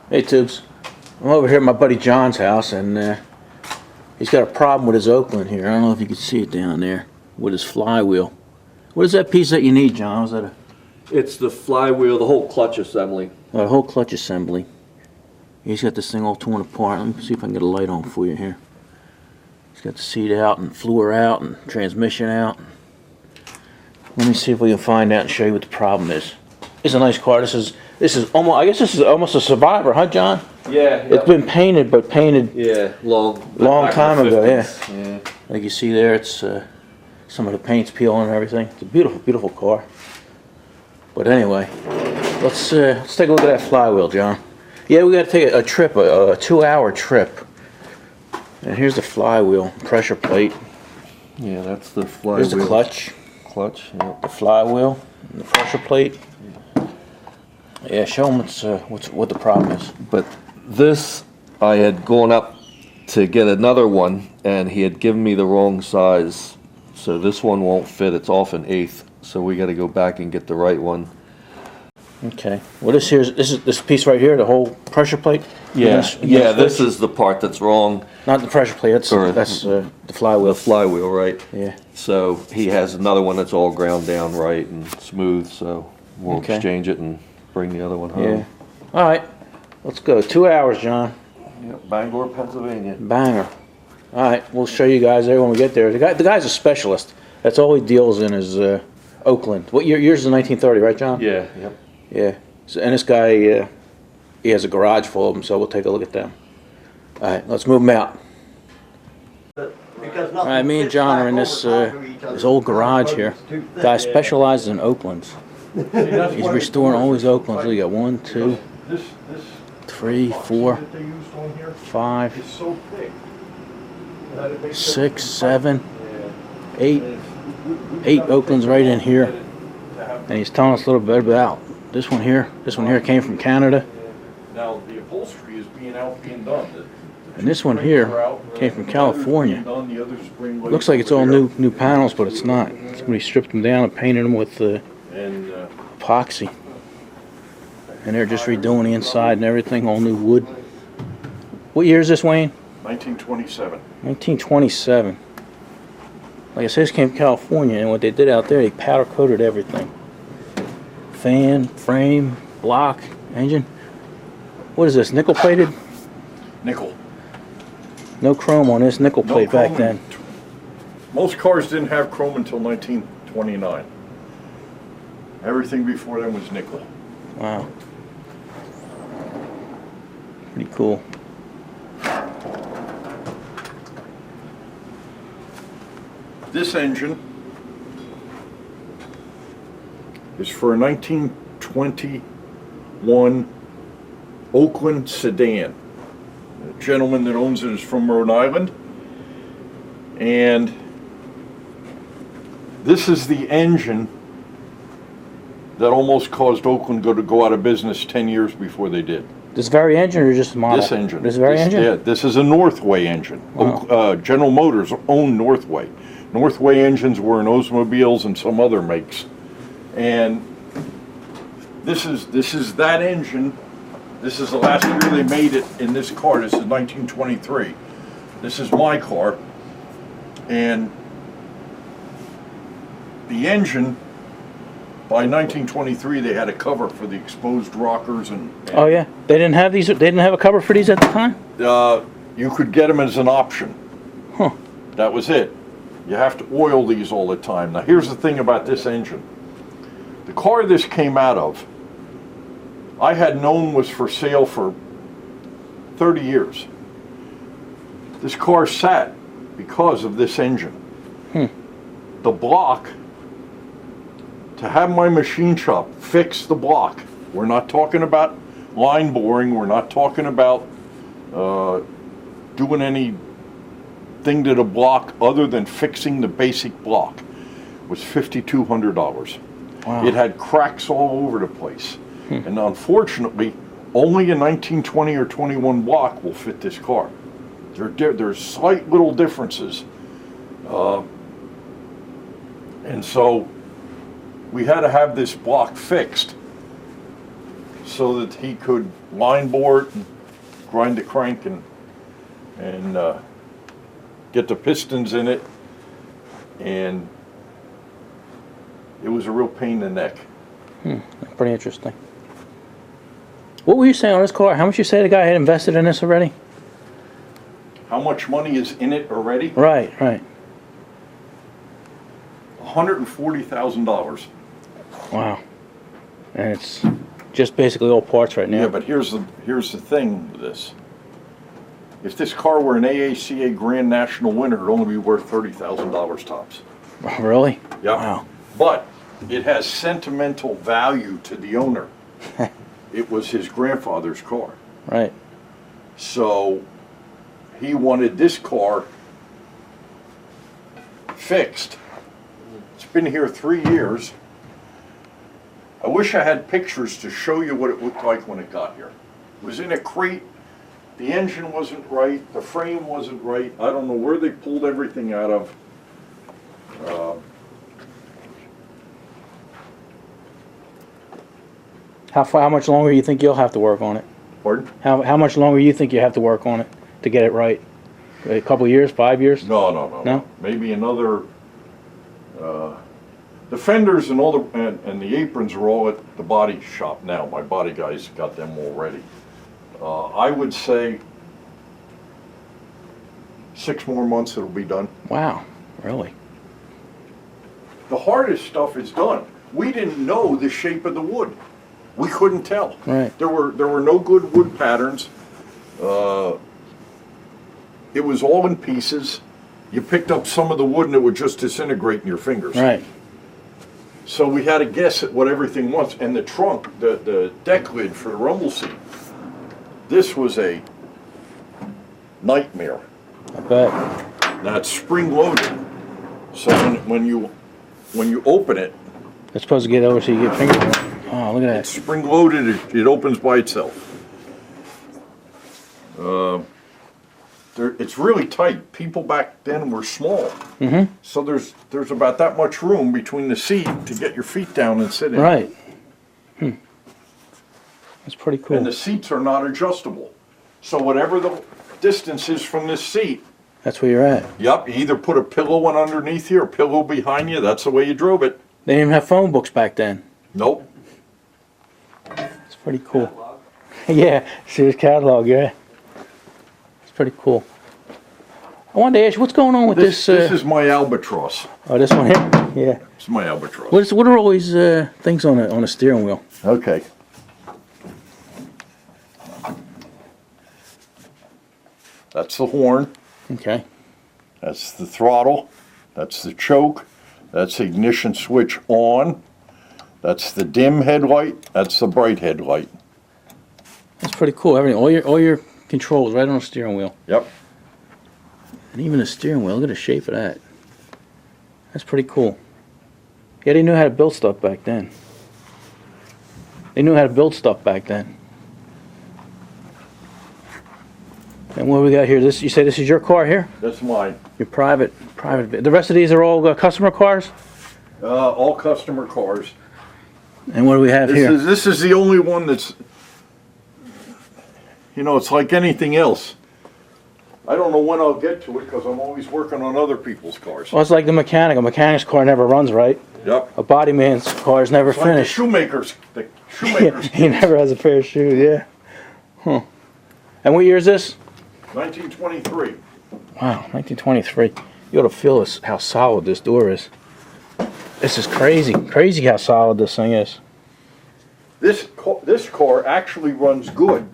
Hey Tubes, I'm over here at my buddy John's house, and he's got a problem with his Oakland here. I don't know if you can see it down there with his flywheel. What is that piece that you need, John? Is that a It's the flywheel, the whole clutch assembly. whole clutch assembly? He's got this thing all torn apart. Let me see if I can get a light on for you here. He's got the seat out and floor out and transmission out. Let me see if we can find out and show you what the problem is. It's a nice car. This is almost, I guess this is almost a Survivor, huh, John? Yeah. It's been painted, but painted long time ago. Yeah. Yeah. Like you see there, it's some of the paint's peeling and everything. It's a beautiful, beautiful car. But anyway, let's take a look at that flywheel, John. Yeah, we got to take a trip, a 2-hour trip. And here's the flywheel pressure plate. Yeah, that's the flywheel. Here's the clutch. Yeah. The flywheel and the pressure plate. Yeah, show them what the problem is. But this, I had gone up to get another one, and he had given me the wrong size. So this one won't fit. It's off an eighth. So we got to go back and get the right one. Okay. Well, this is this piece right here, the whole pressure plate. Yeah. Yeah. This is the part that's wrong. Not the pressure plate. That's the flywheel. The flywheel, right? Yeah. So he has another one that's all ground down right and smooth. So we'll exchange it and bring the other one home. Yeah. All right. Let's go. 2 hours, John. Yep, Bangor, Pennsylvania. Banger. All right. We'll show you guys there when we get there. The guy's a specialist. That's all he deals in is Oakland. What yours is 1930, right, John? Yeah. Yep. Yeah. So, and this guy, he has a garage full of them, so we'll take a look at them. All right, let's move them out. All right, me and John are in this old garage here. Guy specializes in Oaklands. He's restoring all his Oaklands. Look, you got 1, 2, 3, 4, 5, 6, 7, 8. 8 Oaklands right in here. And he's telling us a little bit about this one here. This one here came from Canada. Now the upholstery is being done. And this one here came from California. Looks like it's all new panels, but it's not. Somebody stripped them down and painted them with epoxy. And they're just redoing the inside and everything, all new wood. What year is this, Wayne? 1927. 1927. Like I said, this came from California, and what they did out there, they powder coated everything. Fan, frame, block, engine. What is this, nickel plated? Nickel. No chrome on this, nickel plate back chrome. then. Most cars didn't have chrome until 1929. Everything before then was nickel. Wow. Pretty cool. This engine is for a 1921 Oakland sedan. The gentleman that owns it is from Rhode Island. And this is the engine that almost caused Oakland to go out of business 10 years before they did. This very engine or just a model? This engine. This very engine? Yeah, this is a Northway engine. Wow. General Motors owned Northway. Northway engines were in Oldsmobiles and some other makes. And this is that engine. This is the last year they made it in this car. This is 1923. This is my car. And the engine, by 1923, they had a cover for the exposed rockers and Oh yeah, they didn't have these. They didn't have a cover for these at the time. you could get them as an option. Huh. That was it. You have to oil these all the time. Now here's the thing about this engine. The car this came out of, I had known was for sale for 30 years. This car sat because of this engine. The block, to have my machine shop fix the block, we're not talking about line boring, we're not talking about doing anything to the block other than fixing the basic block, was $5,200. Wow. It had cracks all over the place. And unfortunately, only a 1920 or 21 block will fit this car. There's slight little differences. And so we had to have this block fixed. so that he could line bore it and grind the crank and get the pistons in it. And it was a real pain in the neck. Pretty interesting. What were you saying on this car? How much you say the guy had invested in this already? How much money is in it already? Right, right. $140,000. Wow. And it's just basically all parts right now. Yeah, but here's the thing with this. If this car were an AACA Grand National winner, it'd only be worth $30,000 tops. Really? Yep. Wow. But it has sentimental value to the owner. It was his grandfather's car. Right. So he wanted this car fixed. It's been here 3 years. I wish I had pictures to show you what it looked like when it got here. It was in a crate. The engine wasn't right. The frame wasn't right. I don't know where they pulled everything out of. How much longer you think you'll have to work on it? Pardon? How much longer you think you have to work on it to get it right? A couple of years, 5 years? No. No? Maybe another. The fenders and all and the aprons are all at the body shop now. My body guys got them all ready. I would say 6 more months it'll be done. Wow, really? The hardest stuff is done. We didn't know the shape of the wood. We couldn't tell. Right. There were no good wood patterns. It was all in pieces. You picked up some of the wood and it would just disintegrate in your fingers. Right. So we had to guess at what everything was. And the trunk, the deck lid for the rumble seat, this was a nightmare. I bet. Now it's spring loaded. So when you open it, It's supposed to get over so you get fingerprint. Oh, look at it's that. spring loaded, it opens by itself. It's really tight. People back then were small. Mm-hmm. So there's about that much room between the seat to get your feet down and sit in. Right. That's pretty cool. And the seats are not adjustable. So whatever the distance is from this seat, That's where you're at. yep, you either put a pillow in underneath you or a pillow behind you. That's the way you drove it. They didn't even have phone books back then. Nope. It's pretty cool. Yeah, Sears catalog, yeah. It's pretty cool. I wanted to ask you, what's going on with this? This is my albatross. Oh, this one here? Yeah. It's my albatross. What are all these things on a steering wheel? Okay. That's the horn. Okay. That's the throttle. That's the choke. That's the ignition switch on. That's the dim headlight. That's the bright headlight. That's pretty cool. Everything, all your controls right on the steering wheel. Yep. And even the steering wheel, look at the shape of that. That's pretty cool. Yeah, they knew how to build stuff back then. They knew how to build stuff back then. And what we got here? This, you say this is your car here? That's mine. Your private. The rest of these are all customer cars? All customer cars. And what do we have here? This is the only one that's, it's like anything else. I don't know when I'll get to it because I'm always working on other people's cars. Well, it's like the mechanic. A mechanic's car never runs right. Yep. A body man's car is never It's like the finished. the shoemaker's He never has a pair of shoes, yeah. Huh. And what year is this? 1923. Wow, 1923. You ought to feel this, how solid this door is. This is crazy. Crazy how solid this thing is. This car actually runs good.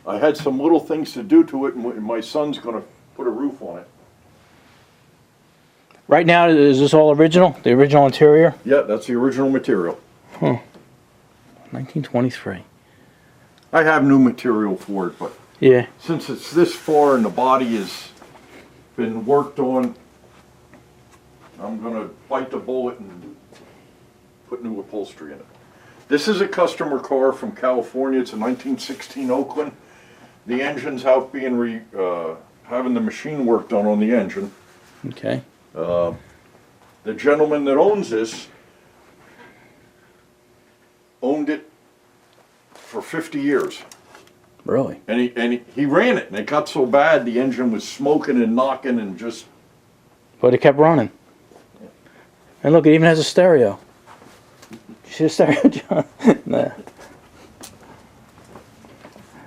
I had some little things to do to it, and my son's going to put a roof on it. Right now, is this all original? The original interior? Yeah, that's the original material. 1923. I have new material for it, but Yeah. since it's this far and the body has been worked on, I'm going to bite the bullet and put new upholstery in it. This is a customer car from California. It's a 1916 Oakland. The engine's out being having the machine work done on the engine. Okay. The gentleman that owns this owned it for 50 years. Really? And he ran it, and it got so bad the engine was smoking and knocking and just. But it kept running. And look, it even has a stereo. You see the stereo, John? Nah.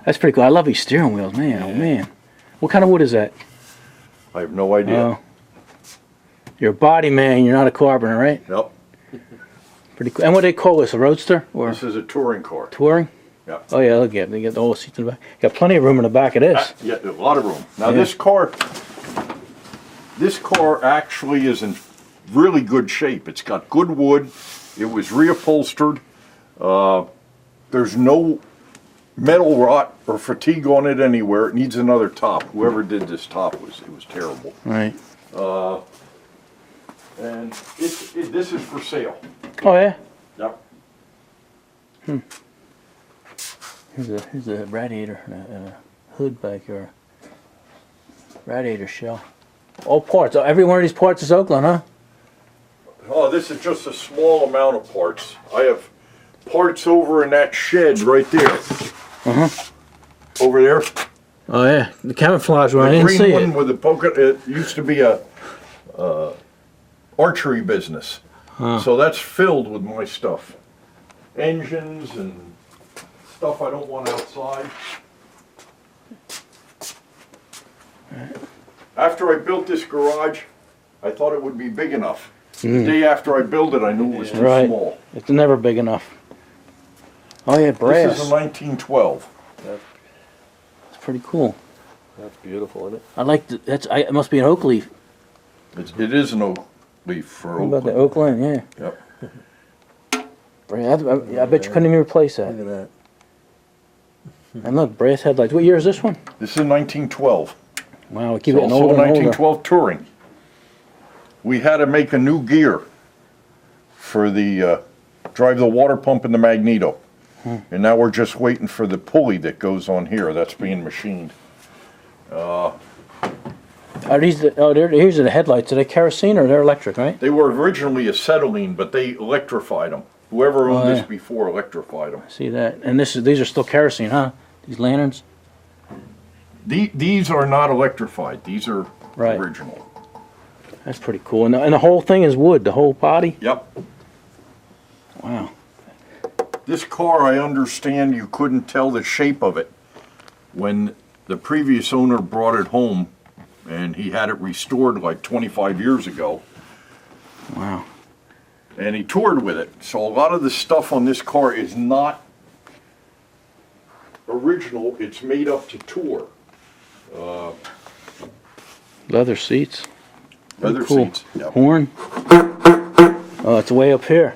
That's pretty cool. I love these steering wheels, man. Oh, man. What kind of wood is that? I have no idea. Oh. You're a body man, you're not a carpenter, right? Yep. Pretty cool. And what do they call this, a roadster? Or This is a touring car. touring? Yeah. Oh, yeah, look at it. They get the whole seats in the back. Got plenty of room in the back of this. Yeah, a lot of room. Now Yeah. this car actually is in really good shape. It's got good wood. It was reupholstered. There's no metal rot or fatigue on it anywhere. It needs another top. Whoever did this top was terrible. Right. And this is for sale. Oh, yeah? Yep. Here's a radiator and a hood back here. Radiator shell. All parts. Oh, every one of these parts is Oakland, huh? Oh, this is just a small amount of parts. I have parts over in that shed right there. Over there. Oh, yeah. The camouflage one. I The didn't green see one it. with the polka. It used to be a archery business. So that's filled with my stuff. Engines and stuff I don't want outside. After I built this garage, I thought it would be big enough. The day after I built it, I knew it was too Right. small. It's never big enough. Oh, yeah, brass. This is a 1912. That's pretty cool. That's beautiful, isn't it? I like it must be an oak leaf. It is an oak leaf for What about the Oakland. Oakland? Yeah. Yep. I bet you couldn't even replace that. Look at that. And look, brass headlights. What year is this one? This is 1912. Wow, we keep It's getting also older a and older. 1912 Touring. We had to make a new gear for the drive the water pump in the magneto. And now we're just waiting for the pulley that goes on here. That's being machined. Are these here's the headlights. Are they kerosene or they're electric, right? They were originally acetylene, but they electrified them. Whoever owned this yeah. before electrified them. See that? And these are still kerosene, huh? These lanterns? These are not electrified. These are Right. original. That's pretty cool. And the whole thing is wood, the whole body? Yep. Wow. This car, I understand you couldn't tell the shape of it when the previous owner brought it home, and he had it restored like 25 years ago, Wow. and he toured with it. So a lot of the stuff on this car is not original. It's made up to tour. Leather seats. Leather Cool. seats. Yep. Horn. Oh, it's way up here.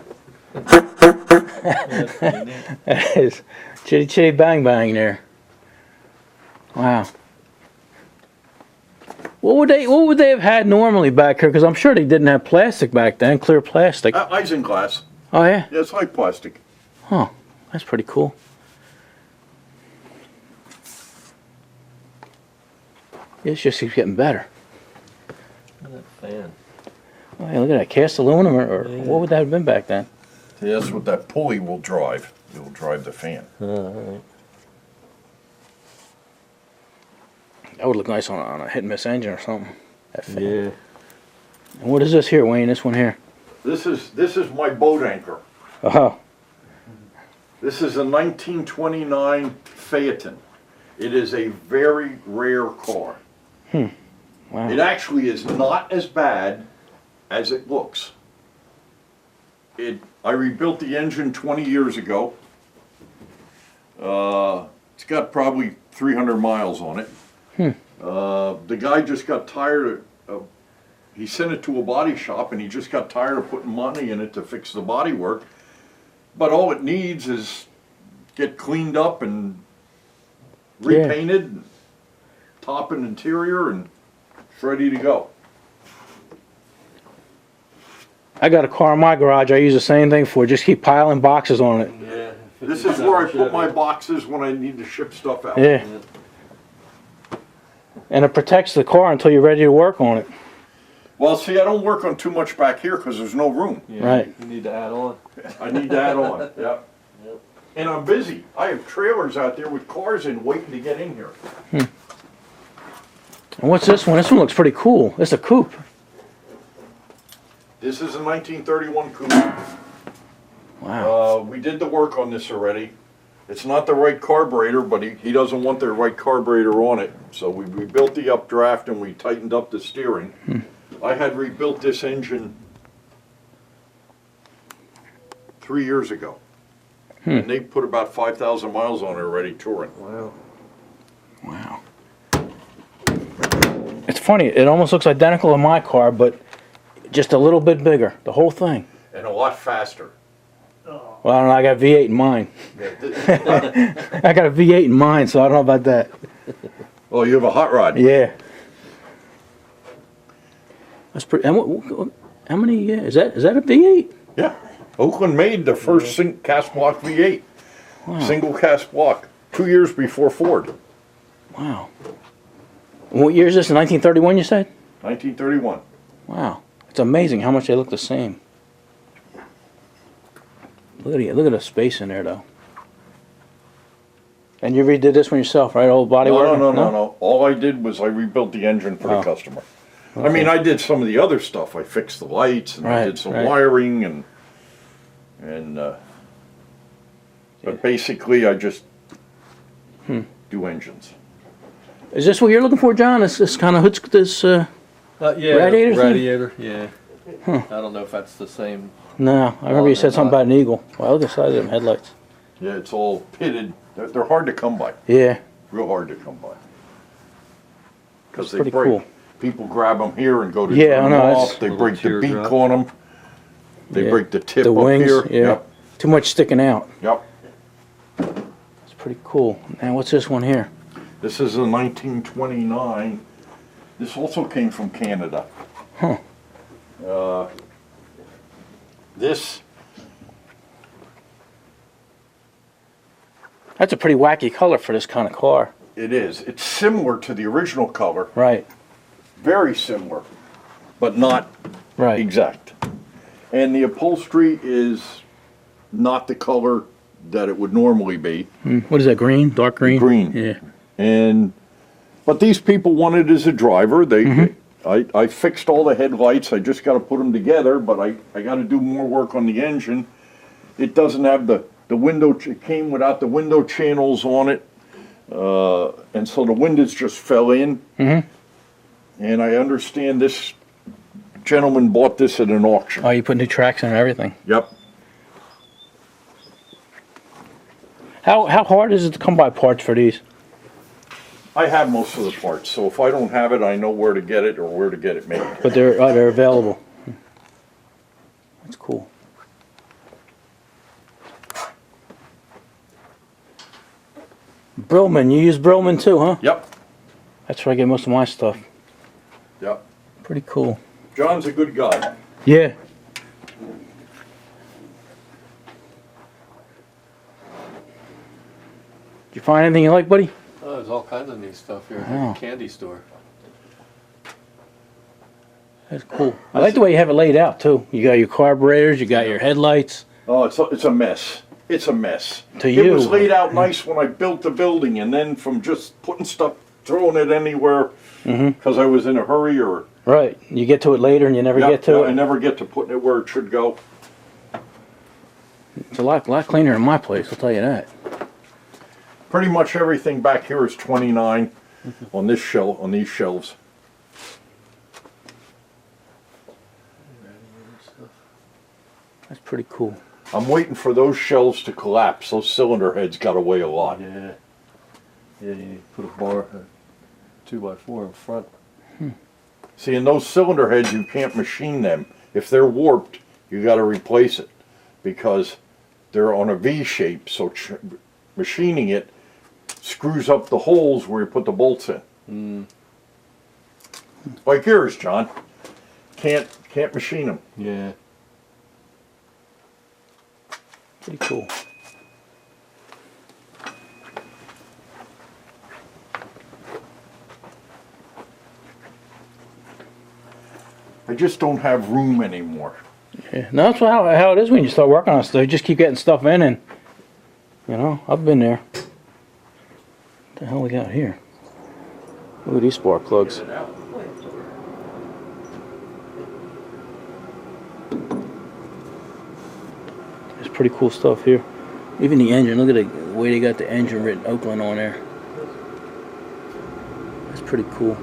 That is chitty chitty bang bang there. Wow. What would they have had normally back here? Because I'm sure they didn't have plastic back then, clear plastic. Isinglass. Oh yeah. Yeah, it's like plastic. Huh. That's pretty cool. It just keeps getting better. Look at that fan. Oh, yeah, look at that. Cast aluminum, or what would that have been back then? Yeah, that's what that pulley will drive. It will drive the fan. Alright. That would look nice on a hit and miss engine or something. That fan. Yeah. And what is this here, Wayne? This one here? This is my boat anchor. Oh, This is a 1929 Phaeton. It is a very rare car. wow. It actually is not as bad as it looks. I rebuilt the engine 20 years ago. It's got probably 300 miles on it. The guy just got tired of, he sent it to a body shop and he just got tired of putting money in it to fix the body work. But all it needs is get cleaned up and repainted, and top and interior, and it's ready to go. I got a car in my garage I use the same thing for. Just keep piling boxes on it. Yeah. This is where I put my boxes when I need to ship stuff out. Yeah. And it protects the car until you're ready to work on it. Well, see, I don't work on too much back here because there's no room. Yeah, Right. You need to add on. I need to add on. Yep. And I'm busy. I have trailers out there with cars in waiting to get in here. And what's this one? This one looks pretty cool. It's a coupe. This is a 1931 coupe. Wow. We did the work on this already. It's not the right carburetor, but he doesn't want the right carburetor on it. So we rebuilt the updraft and we tightened up the steering. I had rebuilt this engine 3 years ago. And they put about 5,000 miles on it already touring. Wow. Wow. It's funny. It almost looks identical to my car, but just a little bit bigger. The whole thing. And a lot faster. Well, I don't know. I got V8 in mine. I got a V8 in mine, so I don't know about that. Oh, you have a hot rod? Yeah. That's pretty. And how many? Is that a V8? Yeah. Oakland made the first cast block V8. Wow. Single cast block. 2 years before Ford. Wow. And what year is this? 1931, you said? 1931. Wow. It's amazing how much they look the same. Look at the space in there, though. And you redid this one yourself, right? Old body work? No. All I did was I rebuilt the engine for the customer. Okay. I mean, I did some of the other stuff. I fixed the lights and I did some wiring and but basically I just do engines. Is this what you're looking for, John? This kind of this? Yeah, Radiator thing? radiator, yeah. I don't know if that's the same. No, I remember you said something about an eagle. Wow, look at the size of them headlights. Yeah, it's all pitted. They're hard to come by. Yeah. Real hard to come by. Because they Pretty break. cool. People grab them here and go to Yeah, I turn know, them it's- off. They Little break the beak teardrop. on them. They Yeah. break the tip The up wings, here. yeah. Yep. Too much sticking out. Yep. It's pretty cool. Now, what's this one here? This is a 1929. This also came from Canada. Huh. This, That's a pretty wacky color for this kind of car. it is. It's similar to the original color. Right. Very similar, but not Right. exact. And the upholstery is not the color that it would normally be. What is that, green? Dark green? Green. Yeah. But these people want it as a driver. I fixed all the headlights. I just got to put them together, but I got to do more work on the engine. It doesn't have the window. It came without the window channels on it, and so the windows just fell in. And I understand this gentleman bought this at an auction. Oh, you put new tracks in and everything. Yep. How hard is it to come by parts for these? I have most of the parts, so if I don't have it, I know where to get it or where to get it made. But they're available. That's cool. Brillman, you use Brillman too, huh? Yep. That's where I get most of my stuff. Yep. Pretty cool. John's a good guy. Yeah. Did you find anything you like, buddy? Oh, there's all kinds of neat stuff here. Wow. Candy store. That's cool. I like the way you have it laid out too. You got your carburetors, you got your headlights. Oh, it's a mess. It's a mess. To It you. was laid out nice when I built the building, and then from just putting stuff, throwing it anywhere, because I was in a hurry or Right. You get to it later and you never Yep, get to I it. never get to putting it where it should go. It's a lot cleaner in my place, I'll tell you that. Pretty much everything back here is 29 on this shelf, on these shelves. That's pretty cool. I'm waiting for those shelves to collapse. Those cylinder heads got to weigh a lot. Yeah. Yeah, you put a bar, 2x4 in front. See, in those cylinder heads, you can't machine them. If they're warped, you got to replace it because they're on a V shape. So machining it screws up the holes where you put the bolts in. Like yours, John. Can't machine them. Yeah. Pretty cool. I just don't have room anymore. Yeah. No, that's how it is when you start working on stuff. You just keep getting stuff in and You know, I've been there. What the hell we got here? Look at these spark plugs. There's pretty cool stuff here. Even the engine, look at the way they got the engine written Oakland on there. That's pretty cool.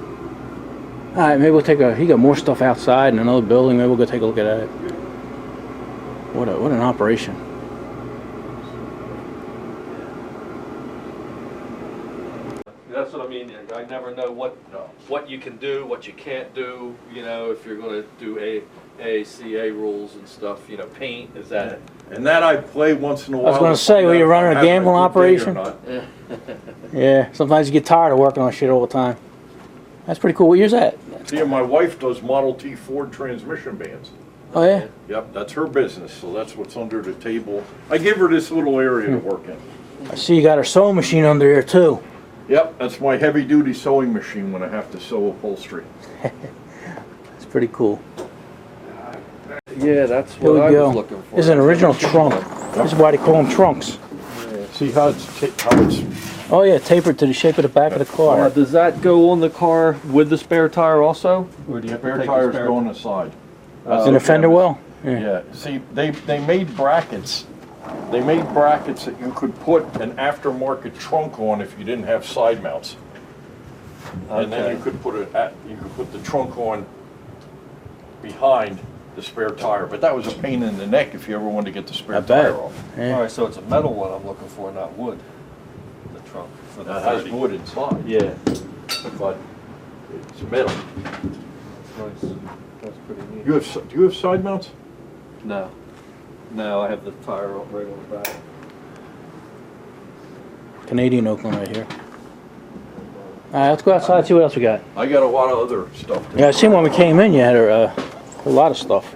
Alright, maybe we'll take a, he got more stuff outside in another building, maybe we'll go take a look at that. What an operation. That's what I mean. I never know what you can do, what you can't do. You know, if you're going to do AACA rules and stuff. You know, paint is that. And that I play once in a while. I was going to say, were you running a gambling operation? Yeah, sometimes you get tired of working on shit all the time. That's pretty cool. What year's that? See, my wife does Model T Ford transmission bands. Oh yeah? Yep, that's her business, so that's what's under the table. I give her this little area to work in. I see you got her sewing machine under here too. Yep, that's my heavy-duty sewing machine when I have to sew upholstery. It's pretty cool. Yeah, that's Here what we I was go. looking for. This is an original trunk. This is why they call them trunks. See how it's Oh yeah, tapered to the shape of the back of the car. Does that go on the car with the spare tire also? Or do you have to spare take the tires spare go on the side. In the fender well? Yeah, see, they made brackets. They made brackets that you could put an aftermarket trunk on if you didn't have side mounts. And then you could put the trunk on behind the spare tire. But that was a pain in the neck if you ever wanted to get the spare tire off. Yeah. All right, so it's a metal one I'm looking for, not wood. The trunk for the That has 30. wood inside. Yeah, But it's metal. that's nice. That's pretty neat. Do you have side mounts? No, no, I have the tire right on the back. Canadian Oakland right here. Alright, let's go outside and see what else we got. I got a lot of other stuff. Yeah, I seen when we came in you had a whole lot of stuff.